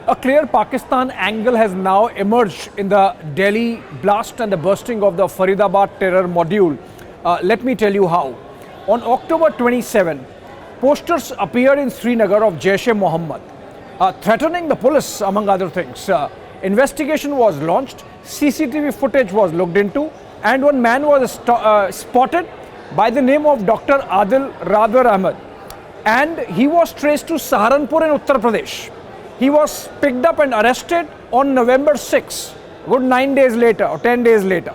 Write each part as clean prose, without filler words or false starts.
A clear Pakistan angle has now emerged in the Delhi blast and the bursting of the Faridabad terror module. Let me tell you how. On October 27, posters appeared in Srinagar of Jaish-e-Mohammad, threatening the police, among other things. Investigation was launched, CCTV footage was looked into, and one man was spotted by the name of Dr. Adil Radwar Ahmed, and he was traced to Saharanpur in Uttar Pradesh. He was picked up and arrested on November 6, good 9 days later or 10 days later.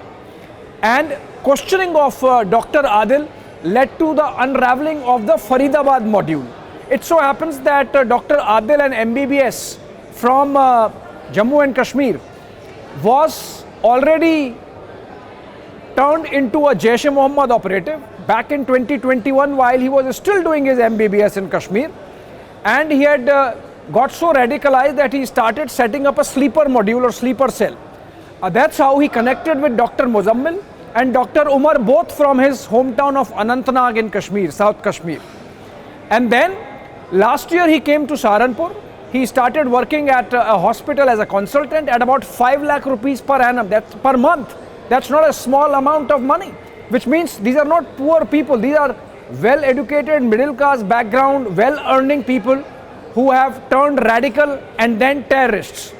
And questioning of Dr. Adil led to the unraveling of the Faridabad module. It so happens that Dr. Adil, an MBBS from Jammu and Kashmir, was already turned into a Jaish-e-Mohammad operative back in 2021 while he was still doing his MBBS in Kashmir, and he had got so radicalized that he started setting up a sleeper module or sleeper cell. That's how he connected with Dr. Muzammil and Dr. Umar, both from his hometown of Anantnag in Kashmir, South Kashmir. And then last year he came to Saharanpur. He started working at a hospital as a consultant at about 5 lakh rupees per annum, that's per month. That's not a small amount of money, which means these are not poor people. These are well-educated, middle-class background, well-earning people who have turned radical and then terrorists.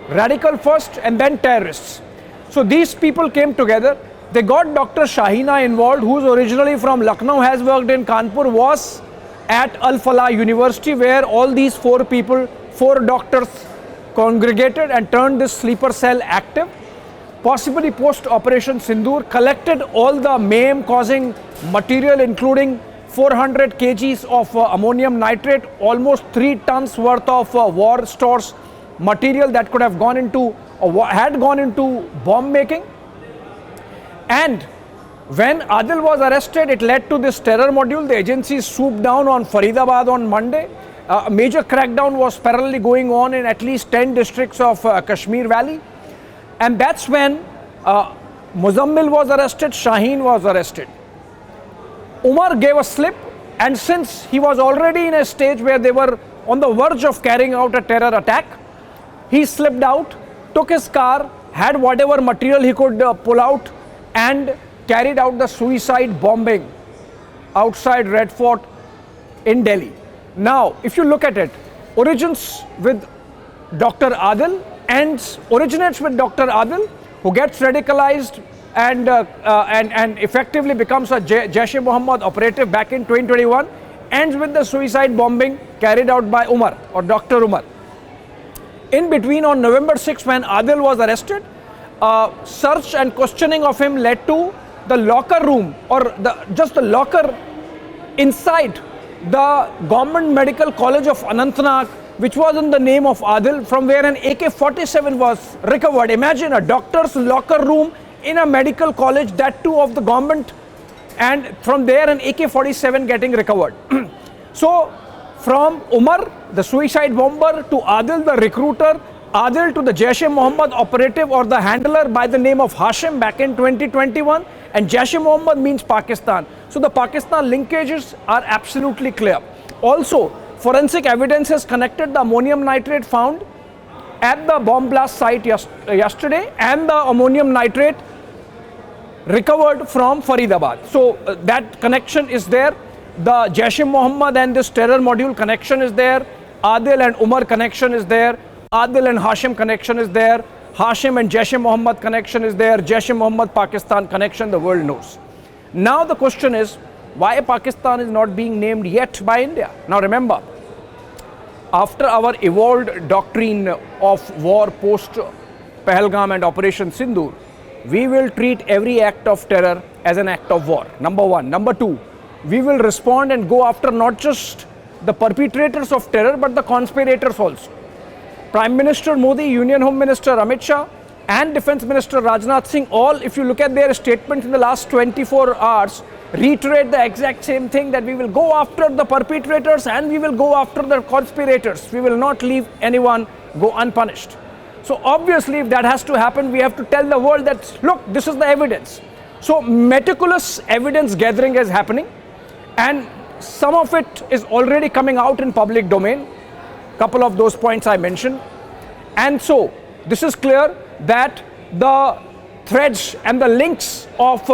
Radical first and then terrorists. So these people came together. They got Dr. Shahina involved, who's originally from Lucknow, has worked in Kanpur, was at Al Falah University, where all these four doctors congregated and turned this sleeper cell active. Possibly post Operation Sindoor, collected all the mayhem-causing material, including 400 kgs of ammonium nitrate, almost 3 tons worth of war stores material that could have gone into, had gone into bomb making. And when Adil was arrested, it led to this terror module. The agency swooped down on Faridabad on Monday. A major crackdown was parallelly going on in at least 10 districts of Kashmir Valley. And that's when Muzammil was arrested, Shaheen was arrested. Umar gave a slip, and since he was already in a stage where they were on the verge of carrying out a terror attack, he slipped out, took his car, had whatever material he could pull out, and carried out the suicide bombing outside Red Fort in Delhi. Now, if you look at it, origins with Dr. Adil, originates with Dr. Adil, who gets radicalized and effectively becomes a Jaish-e-Mohammad operative back in 2021, ends with the suicide bombing carried out by Umar or Dr. Umar. In between, on November 6, when Adil was arrested, search and questioning of him led to the locker room, or just the locker inside the Government Medical College of Anantnag, which was in the name of Adil, from where an AK-47 was recovered. Imagine a doctor's locker room in a medical college, that too of the government, and from there an AK-47 getting recovered. So from Umar, the suicide bomber, to Adil, the recruiter, Adil to the Jaish-e-Mohammad operative or the handler by the name of Hashim back in 2021, and Jaish-e-Mohammad means Pakistan. So the Pakistan linkages are absolutely clear. Also, forensic evidence has connected the ammonium nitrate found at the bomb blast site yesterday and the ammonium nitrate recovered from Faridabad. So that connection is there. The Jaish-e-Mohammad and this terror module connection is there. Adil and Umar connection is there. Adil and Hashim connection is there. Hashim and Jaish-e-Mohammad connection is there. Jaish-e-Mohammad Pakistan connection, the world knows. Now the question is, why Pakistan is not being named yet by India? Now remember, after our evolved doctrine of war post Pahalgam and Operation Sindoor, we will treat every act of terror as an act of war, number one. Number two, we will respond and go after not just the perpetrators of terror, but the conspirators also. Prime Minister Modi, Union Home Minister Amit Shah, and Defence Minister Rajnath Singh, all, if you look at their statements in the last 24 hours, reiterate the exact same thing, that we will go after the perpetrators and we will go after the conspirators. We will not leave anyone go unpunished. So obviously, if that has to happen, we have to tell the world that, look, this is the evidence. So meticulous evidence gathering is happening, and some of it is already coming out in public domain. Couple of those points I mentioned. And so this is clear that the threads and the links of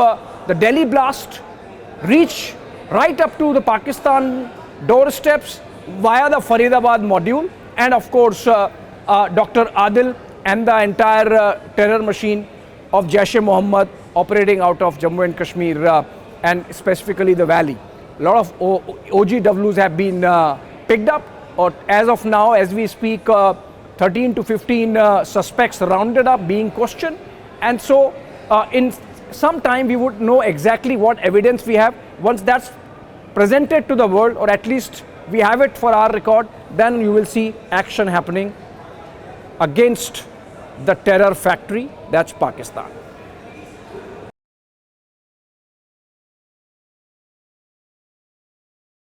the Delhi blast reach right up to the Pakistan doorsteps via the Faridabad module, and of course Dr. Adil and the entire terror machine of Jaish-e-Mohammad operating out of Jammu and Kashmir and specifically the valley. A lot of OGWs have been picked up, or as of now, as we speak, 13 to 15 suspects rounded up being questioned. And so in some time we would know exactly what evidence we have. Once that's presented to the world, or at least we have it for our record, then you will see action happening against the terror factory, that's Pakistan.